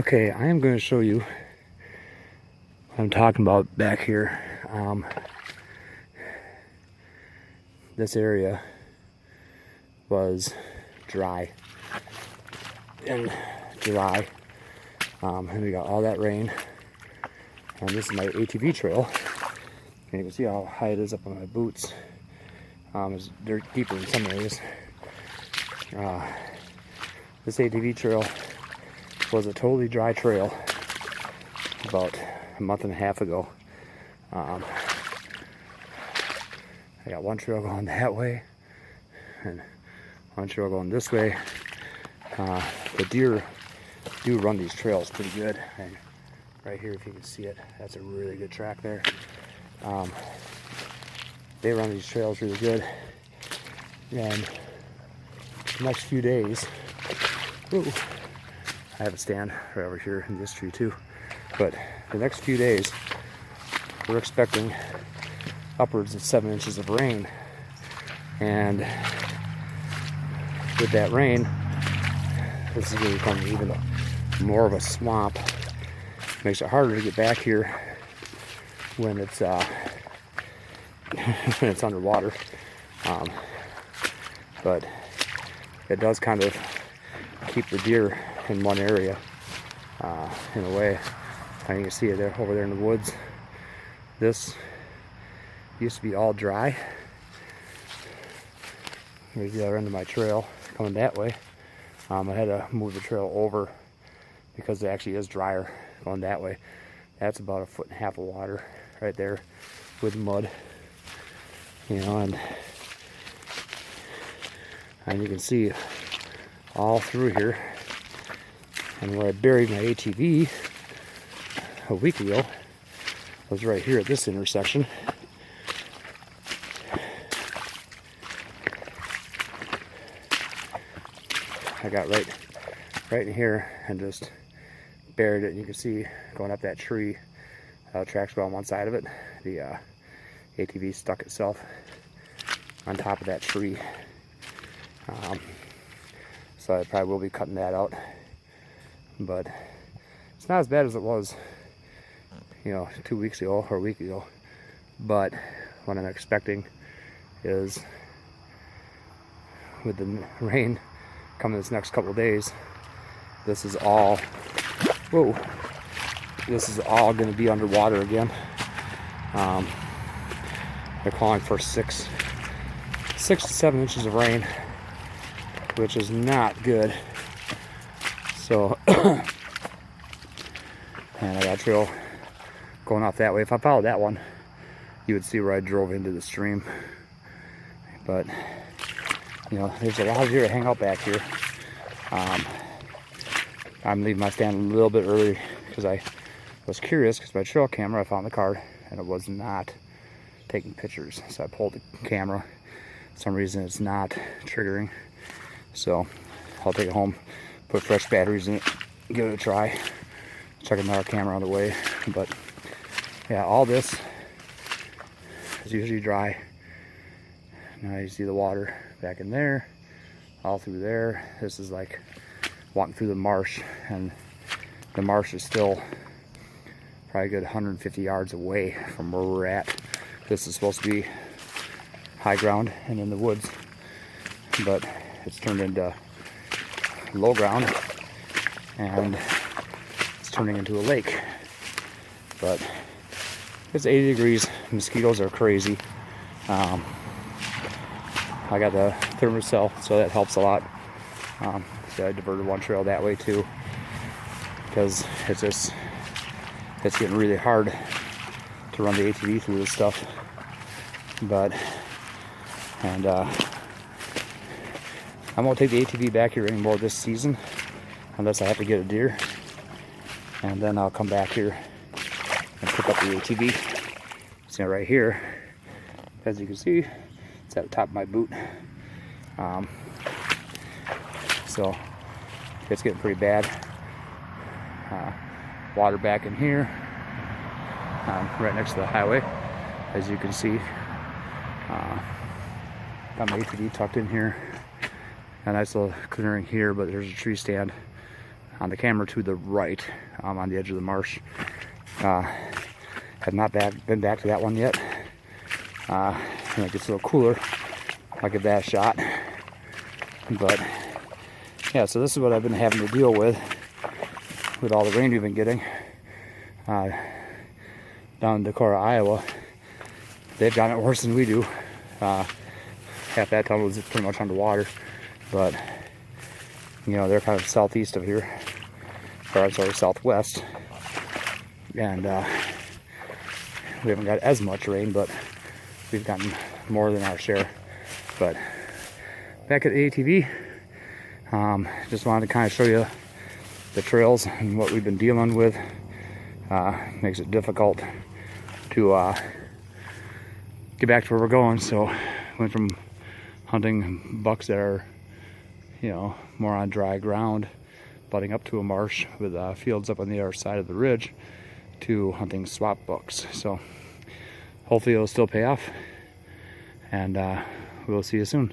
Okay, I am going to show you what I'm talking about back here. This area was dry and dry, and we got all that rain. And this is my ATV trail, and you can see how high it is up on my boots. It's dirt deeper in some areas. This ATV trail was a totally dry trail about a month and a half ago. I got one trail going that way and one trail going this way. The deer do run these trails pretty good, and right here, if you can see it, that's a really good track there. They run these trails really good, and the next few days, I have a stand right over here in this tree too, but the next few days we're expecting upwards of 7 inches of rain, and with that rain, this is going to become even more of a swamp. Makes it harder to get back here when it's when it's underwater, but it does kind of keep the deer in one area in a way. And you can see it there over there in the woods. This used to be all dry. Here's the other end of my trail coming that way. I had to move the trail over because it actually is drier going that way. That's about 1.5 feet of water right there with mud, you know, and you can see all through here. And where I buried my ATV a week ago was right here at this intersection. I got right in here and just buried it. And you can see going up that tree, tracks go on one side of it. The ATV stuck itself on top of that tree. So I probably will be cutting that out. But it's not as bad as it was, you know, 2 weeks ago or a week ago. But what I'm expecting is, with the rain coming this next couple of days, this is all going to be underwater again. They're calling for 6 to 7 inches of rain, which is not good. So, and I got a trail going off that way. If I followed that one, you would see where I drove into the stream. But, you know, there's a lot of deer to hang out back here. I'm leaving my stand a little bit early because I was curious, because my trail camera, I found the card and it was not taking pictures. So I pulled the camera. For some reason it's not triggering. So I'll take it home, put fresh batteries in it, give it a try, check another camera on the way. But yeah, all this is usually dry. Now you see the water back in there, all through there. This is like walking through the marsh, and the marsh is still probably a good 150 yards away from where we're at. This is supposed to be high ground and in the woods, but it's turned into low ground, and it's turning into a lake. But it's 80 degrees, mosquitoes are crazy. I got the thermocell, so that helps a lot. So I diverted one trail that way too, because it's getting really hard to run the ATV through this stuff. But I won't take the ATV back here anymore this season unless I have to get a deer, and then I'll come back here and pick up the ATV. See right here, as you can see, it's at the top of my boot. So it's getting pretty bad. Water back in here, right next to the highway, as you can see. Got my ATV tucked in here. A nice little clearing here, but there's a tree stand on the camera to the right, on the edge of the marsh. Have not been back to that one yet. When it gets a little cooler, I'll give that a shot. But yeah, so this is what I've been having to deal with all the rain we've been getting down in Decorah, Iowa. They've gotten it worse than we do. Half that tunnel is pretty much underwater, but you know, they're kind of southeast of here, or I'm sorry, southwest, and we haven't got as much rain, but we've gotten more than our share. But back at the ATV, just wanted to kind of show you the trails and what we've been dealing with. Makes it difficult to get back to where we're going. So went from hunting bucks that are, you know, more on dry ground, butting up to a marsh with fields up on the other side of the ridge, to hunting swap bucks. So hopefully it'll still pay off, and we'll see you soon.